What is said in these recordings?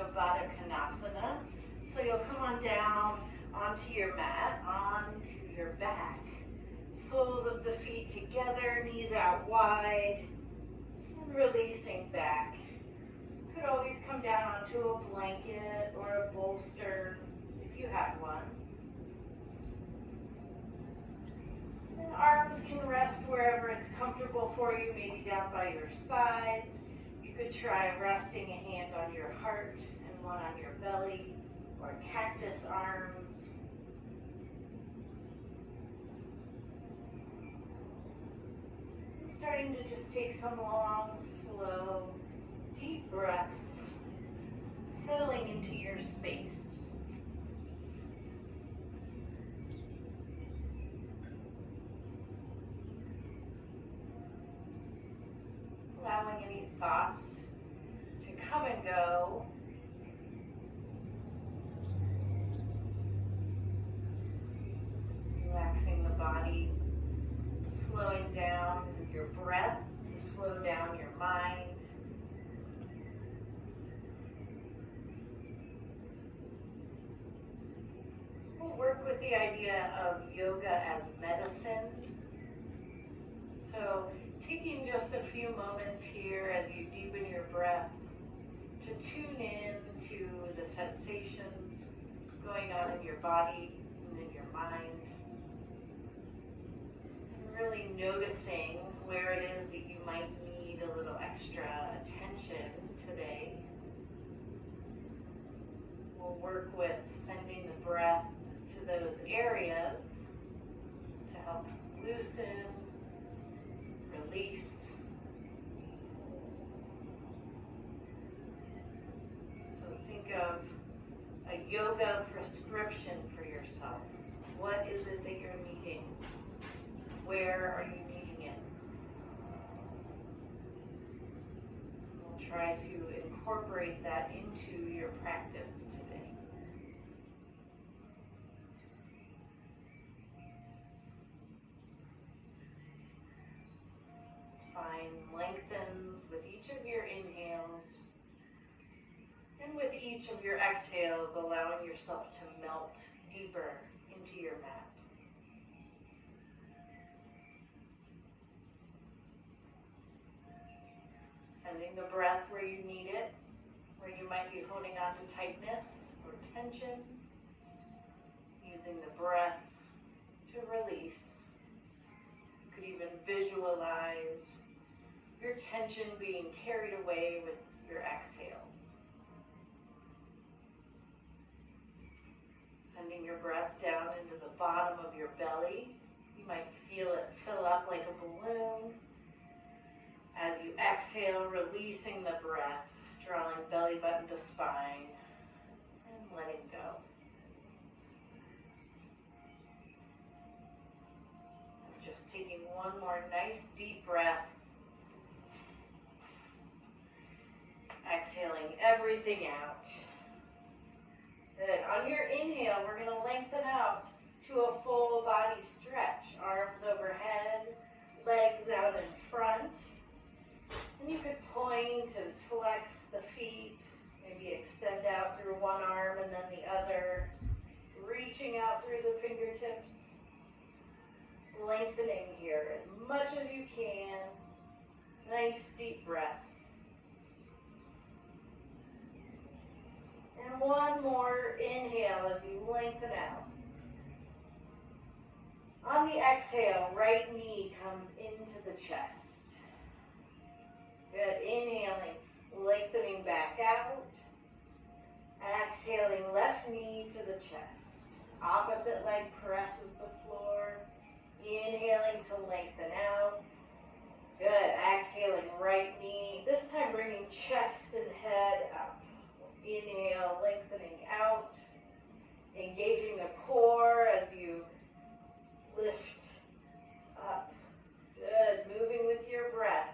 to Baddha Konasana. So you'll come on down onto your mat, onto your back. Soles of the feet together, knees out wide, and releasing back. You could always come down onto a blanket or a bolster if you have one. And arms can rest wherever it's comfortable for you, maybe down by your sides. You could try resting a hand on your heart and one on your belly, or cactus arms. And starting to just take some long, slow, deep breaths, settling into your space. Allowing any thoughts to come and go. Relaxing the body, slowing down your breath to slow down your mind. We'll work with the idea of yoga as medicine. So taking just a few moments here as you deepen your breath to tune in to the sensations going on in your body and in your mind. And really noticing where it is that you might need a little extra attention today. We'll work with sending the breath to those areas to help loosen, release. So think of a yoga prescription for yourself. What is it that you're needing? Where are you needing it? We'll try to incorporate that into your practice today. Spine lengthens with each of your inhales, and with each of your exhales, allowing yourself to melt deeper into your mat. Sending the breath where you need it, where you might be holding on to tightness or tension. Using the breath to release. You could even visualize your tension being carried away with your exhales. Sending your breath down into the bottom of your belly. You might feel it fill up like a balloon. As you exhale, releasing the breath, drawing belly button to spine, and letting go. Just taking one more nice deep breath. Exhaling everything out. Good. On your inhale, we're going to lengthen out to a full body stretch. Arms overhead, legs out in front. And you could point and flex the feet. Maybe extend out through one arm and then the other. Reaching out through the fingertips. Lengthening here as much as you can. Nice deep breaths. And one more inhale as you lengthen out. On the exhale, right knee comes into the chest. Good. Inhaling, lengthening back out. Exhaling, left knee to the chest. Opposite leg presses the floor. Inhaling to lengthen out. Good. Exhaling, right knee. This time bringing chest and head up. Inhale, lengthening out. Engaging the core as you lift up. Good. Moving with your breath.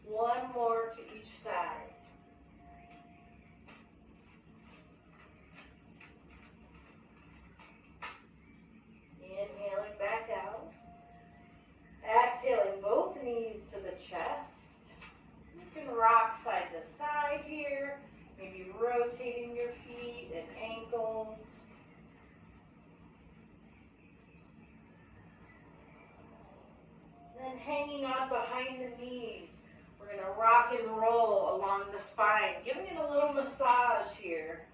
One more to each side. Inhaling back out. Exhaling both knees to the chest. You can rock side to side here. Maybe rotating your feet and ankles. Then hanging on behind the knees. We're going to rock and roll along the spine, giving it a little massage here.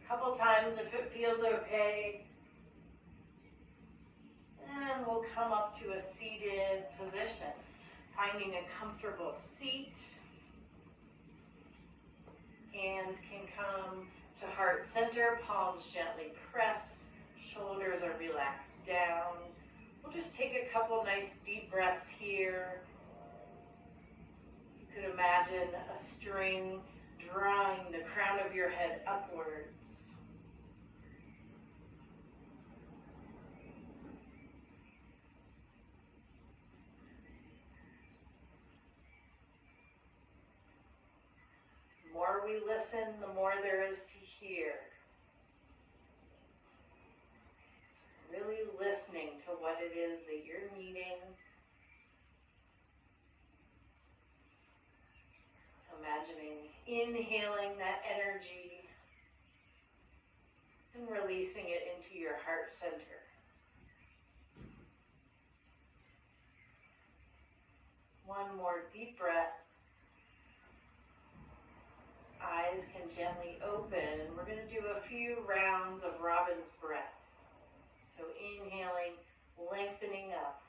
A couple times if it feels okay. And we'll come up to a seated position, finding a comfortable seat. Hands can come to heart center, palms gently press, shoulders are relaxed down. We'll just take a couple nice deep breaths here. You could imagine a string drawing the crown of your head upwards. The more we listen, the more there is to hear. Really listening to what it is that you're needing. Imagining inhaling that energy and releasing it into your heart center. One more deep breath. Eyes can gently open. We're going to do a few rounds of Robin's breath. So inhaling, lengthening up.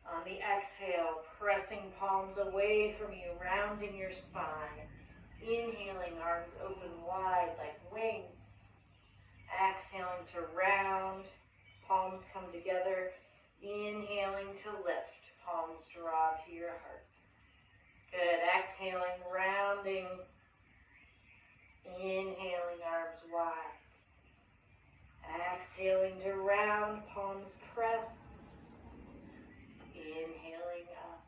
On the exhale, pressing palms away from you, rounding your spine. Inhaling, arms open wide like wings. Exhaling to round, palms come together. Inhaling to lift, palms draw to your heart. Good, exhaling, rounding. Inhaling, arms wide. Exhaling to round, palms press. Inhaling up.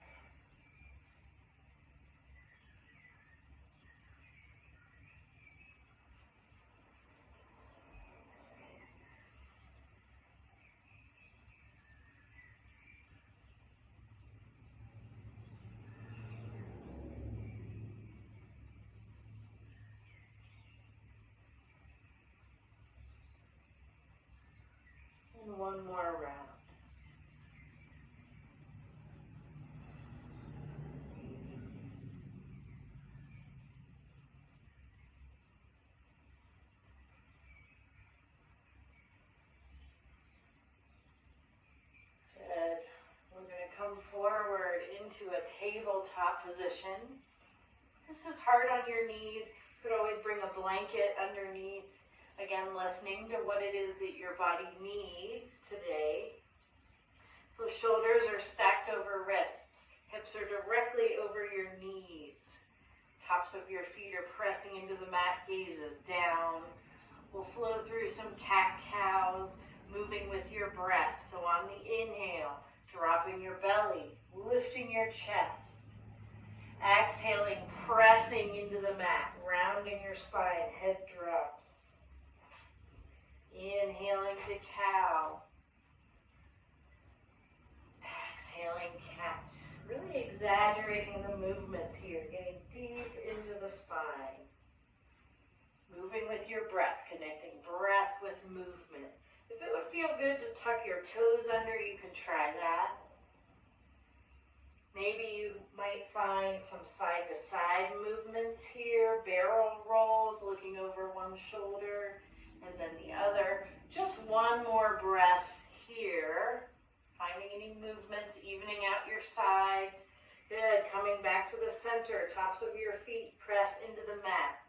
And one more round. Good. We're going to come forward into a tabletop position. This is hard on your knees. You could always bring a blanket underneath. Again, listening to what it is that your body needs today. So shoulders are stacked over wrists. Hips are directly over your knees. Tops of your feet are pressing into the mat, gazes down. We'll flow through some cat-cows, moving with your breath. So on the inhale, dropping your belly, lifting your chest. Exhaling, pressing into the mat, rounding your spine, head drops. Inhaling to cow. Exhaling cat. Really exaggerating the movements here, getting deep into the spine. Moving with your breath, connecting breath with movement. If it would feel good to tuck your toes under, you could try that. Maybe you might find some side-to-side movements here, barrel rolls, looking over one shoulder and then the other. Just one more breath here. Finding any movements, evening out your sides. Good, coming back to the center, tops of your feet press into the mat.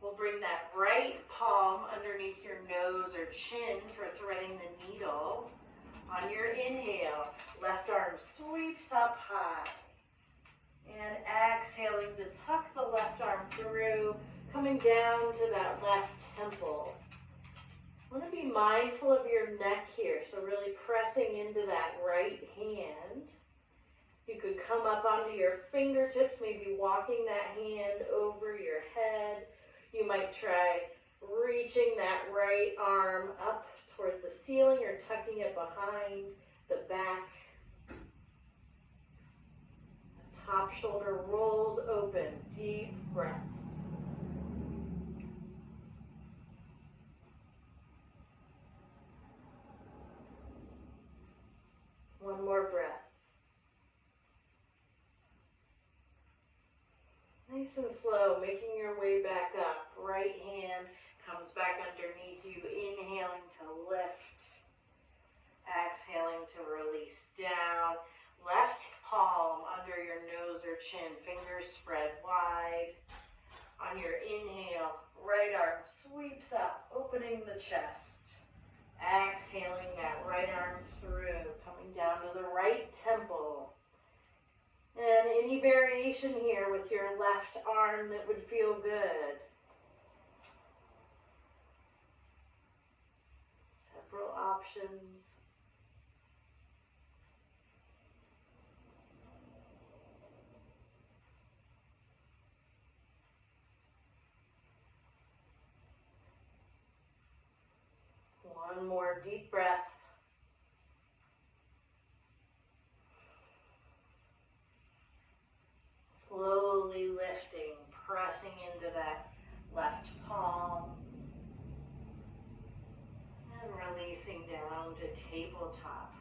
We'll bring that right palm underneath your nose or chin for threading the needle. On your inhale, left arm sweeps up high. And exhaling to tuck the left arm through, coming down to that left temple. I want to be mindful of your neck here, so really pressing into that right hand. You could come up onto your fingertips, maybe walking that hand over your head. You might try reaching that right arm up toward the ceiling or tucking it behind the back. Top shoulder rolls open. Deep breaths. One more breath. Nice and slow, making your way back up. Right hand comes back underneath you, inhaling to lift. Exhaling to release down. Left palm under your nose or chin, fingers spread wide. On your inhale, right arm sweeps up, opening the chest. Exhaling that right arm through, coming down to the right temple. And any variation here with your left arm that would feel good. Several options. One more deep breath. Slowly lifting, pressing into that left palm. And releasing down to tabletop.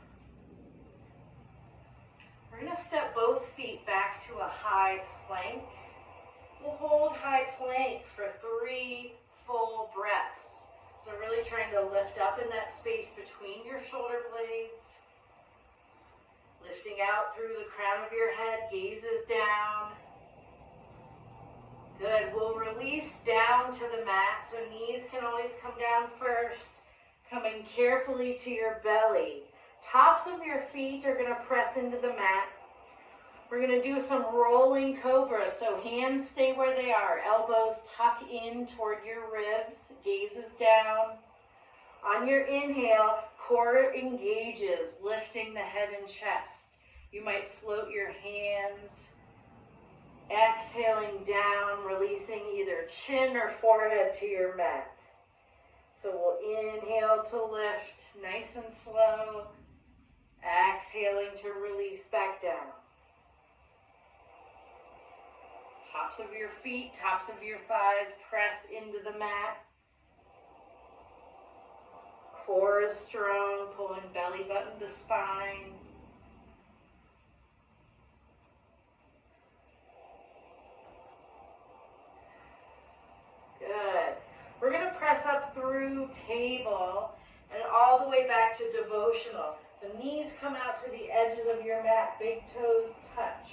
We're going to step both feet back to a high plank. We'll hold high plank for 3 full breaths. So really trying to lift up in that space between your shoulder blades. Lifting out through the crown of your head, gazes down. Good, we'll release down to the mat, so knees can always come down first. Coming carefully to your belly. Tops of your feet are going to press into the mat. We're going to do some rolling cobra, so hands stay where they are. Elbows tuck in toward your ribs, gazes down. On your inhale, core engages, lifting the head and chest. You might float your hands. Exhaling down, releasing either chin or forehead to your mat. So we'll inhale to lift, nice and slow. Exhaling to release back down. Tops of your feet, tops of your thighs press into the mat. Core is strong, pulling belly button to spine. Good. We're going to press up through table and all the way back to devotional. So knees come out to the edges of your mat, big toes touch.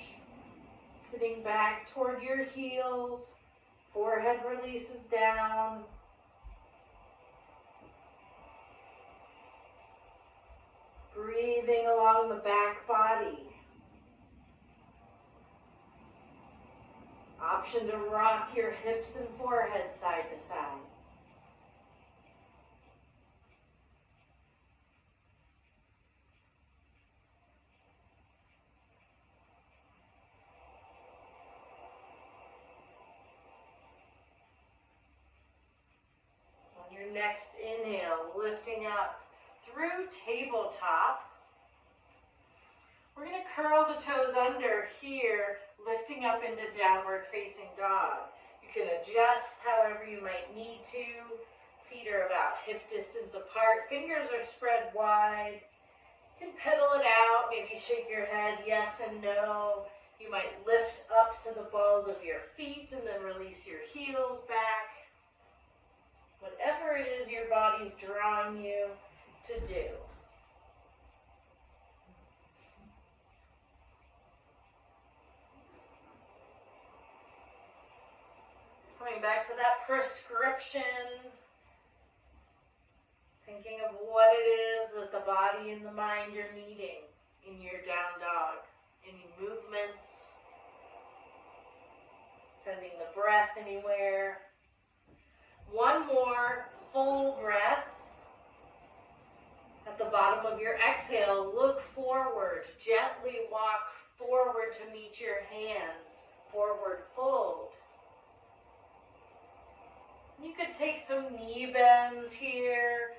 Sitting back toward your heels, forehead releases down. Breathing along the back body. Option to rock your hips and forehead side to side. On your next inhale, lifting up through tabletop. We're going to curl the toes under here, lifting up into downward facing dog. You can adjust however you might need to. Feet are about hip distance apart. Fingers are spread wide. You can pedal it out, maybe shake your head yes and no. You might lift up to the balls of your feet and then release your heels back. Whatever it is your body's drawing you to do. Coming back to that prescription, thinking of what it is that the body and the mind are needing in your down dog. Any movements, sending the breath anywhere. One more full breath. At the bottom of your exhale, look forward. Gently walk forward to meet your hands. Forward fold. You could take some knee bends here.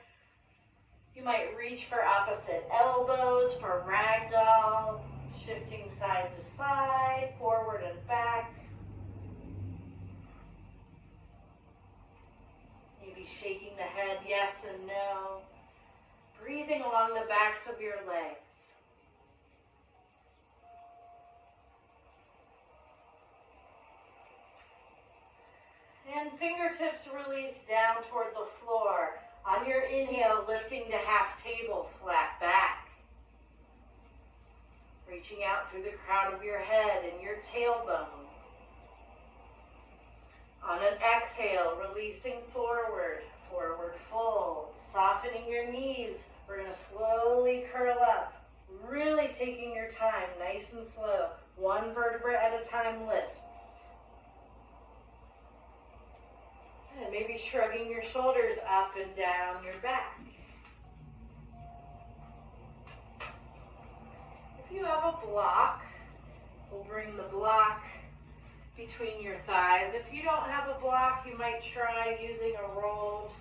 You might reach for opposite elbows for ragdoll. Shifting side to side, forward and back. Maybe shaking the head yes and no. Breathing along the backs of your legs. And fingertips release down toward the floor. On your inhale, lifting to half table, flat back. Reaching out through the crown of your head and your tailbone. On an exhale, releasing forward, forward fold. Softening your knees. We're going to slowly curl up. Really taking your time, nice and slow. One vertebra at a time lifts. And maybe shrugging your shoulders up and down your back. If you have a block, we'll bring the block between your thighs. If you don't have a block, you might try using a rolled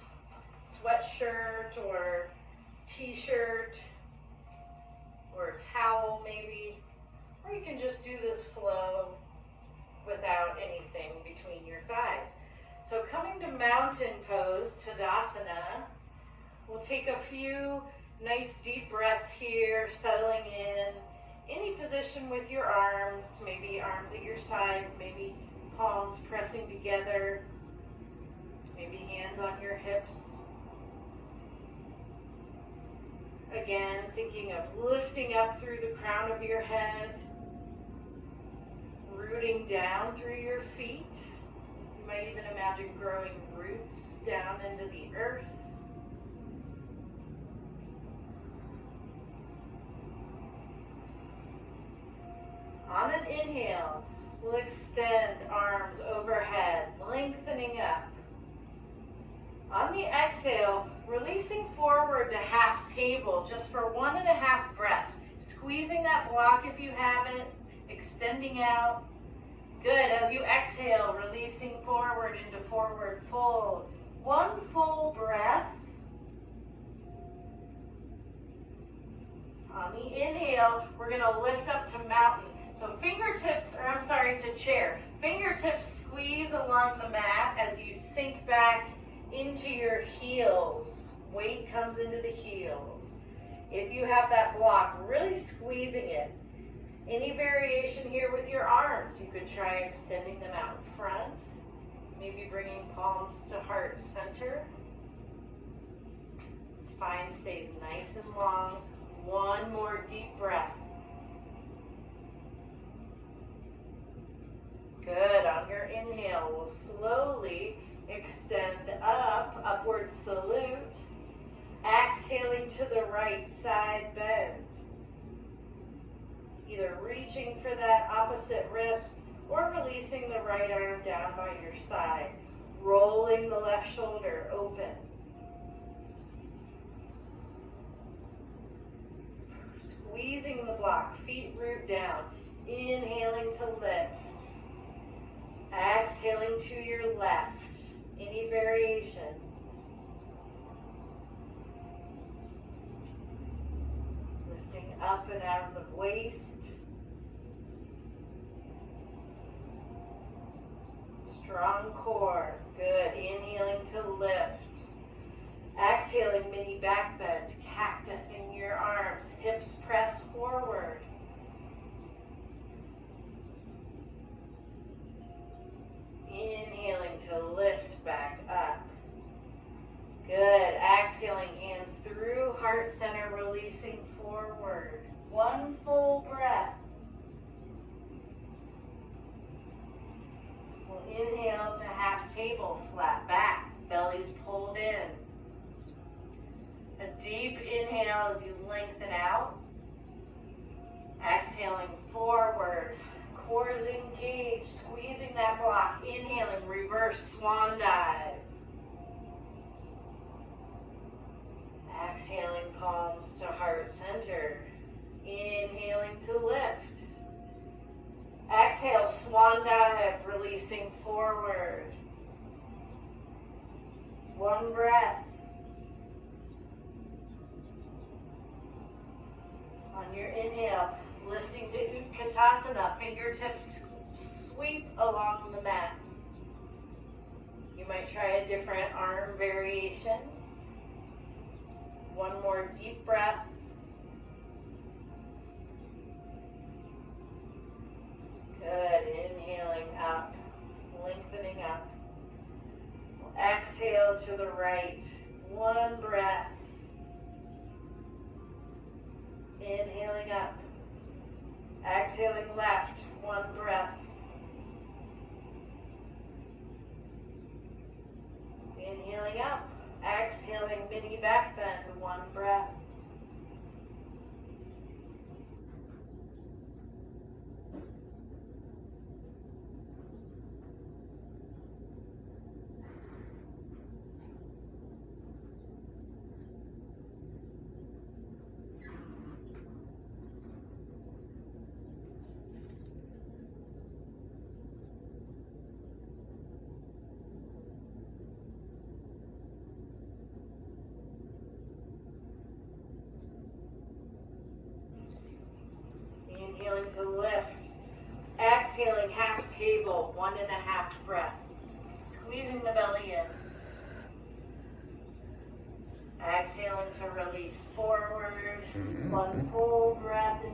sweatshirt or t-shirt or a towel maybe. Or you can just do this flow without anything between your thighs. So coming to mountain pose, Tadasana, we'll take a few nice deep breaths here, settling in. Any position with your arms, maybe arms at your sides, maybe palms pressing together, maybe hands on your hips. Again, thinking of lifting up through the crown of your head, rooting down through your feet. You might even imagine growing roots down into the earth. On an inhale, we'll extend arms overhead, lengthening up. On the exhale, releasing forward to half table just for 1.5 breaths. Squeezing that block if you haven't, extending out. Good, as you exhale, releasing forward into forward fold. One full breath. On the inhale, we're gonna lift up to mountain. So to chair. Fingertips squeeze along the mat as you sink back into your heels. Weight comes into the heels. If you have that block, really squeezing it. Any variation here with your arms, you could try extending them out in front. Maybe bringing palms to heart center. Spine stays nice and long. One more deep breath. Good. On your inhale, we'll slowly extend up, upward salute. Exhaling to the right side bend. Either reaching for that opposite wrist or releasing the right arm down by your side. Rolling the left shoulder open. Squeezing the block, feet root down. Inhaling to lift. Exhaling to your left. Any variation. Lifting up and out of the waist. Strong core. Good. Inhaling to lift. Exhaling, mini back bend. Cactusing your arms. Hips press forward. Inhaling to lift back up. Good. Exhaling, hands through heart center, releasing forward. One full breath. We'll inhale to half table, flat back. Belly's pulled in. A deep inhale as you lengthen out. Exhaling forward. Core is engaged, squeezing that block. Inhaling, reverse swan dive. Exhaling, palms to heart center. Inhaling to lift. Exhale, swan dive, releasing forward. One breath. On your inhale, Lifting to Utkatasana, fingertips sweep along the mat. You might try a different arm variation. One more deep breath. Good, inhaling up, lengthening up. Exhale to the right, one breath. Inhaling up. Exhaling left, one breath. Inhaling up. Exhaling mini back bend, one breath. Inhaling to lift. Exhaling half table, 1.5 breaths. Squeezing the belly in. Exhaling to release forward. One full breath in.